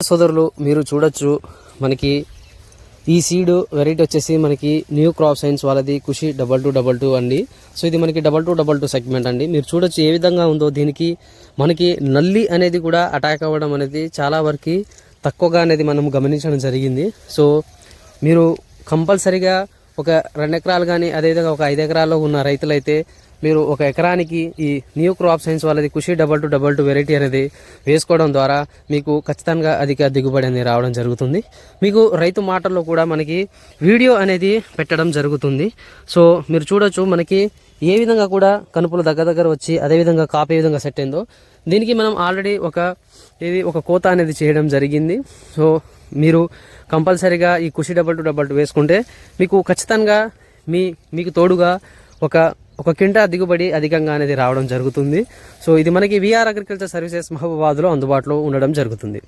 సోదరులు మీరు చూడొచ్చు మనకి ఈ సీడ్ వెరైటీ వచ్చేసి మనకి న్యూ క్రాప్ సైన్స్ వాళ్ళది ఖుషి 2222 అండి. సో ఇది మనకి 2222 సెగ్మెంట్ అండి. మీరు చూడొచ్చు ఏ విధంగా ఉందో. దీనికి మనకి నల్లి అనేది కూడా అటాక్ అవ్వడం అనేది చాలా వరకు తక్కువగా అనేది మనం గమనించడం జరిగింది. సో మీరు కంపల్సరీగా ఒక 2 ఎకరాలు కానీ అదేవిధంగా ఒక 5 ఎకరాల్లో ఉన్న రైతులైతే మీరు ఒక ఎకరానికి ఈ న్యూ క్రాప్ సైన్స్ వాళ్ళది ఖుషి 2222 వెరైటీ అనేది వేసుకోవడం ద్వారా మీకు ఖచ్చితంగా అధిక దిగుబడి అనేది రావడం జరుగుతుంది. మీకు రైతు మాటల్లో కూడా మనకి వీడియో అనేది పెట్టడం జరుగుతుంది. సో మీరు చూడొచ్చు మనకి ఏ విధంగా కూడా కనుపులు దగ్గర వచ్చి అదేవిధంగా కాపు ఏ విధంగా సెట్ అయిందో. దీనికి మనం ఆల్రెడీ ఒక కోత అనేది చేయడం జరిగింది. సో మీరు కంపల్సరీగా ఈ ఖుషి 2222 వేసుకుంటే మీకు ఖచ్చితంగా మీకు తోడుగా ఒక క్వింటా దిగుబడి అధికంగా అనేది రావడం జరుగుతుంది. సో ఇది మనకి విఆర్ అగ్రికల్చర్ సర్వీసెస్ మహబూబాబాద్లో అందుబాటులో ఉండడం జరుగుతుంది.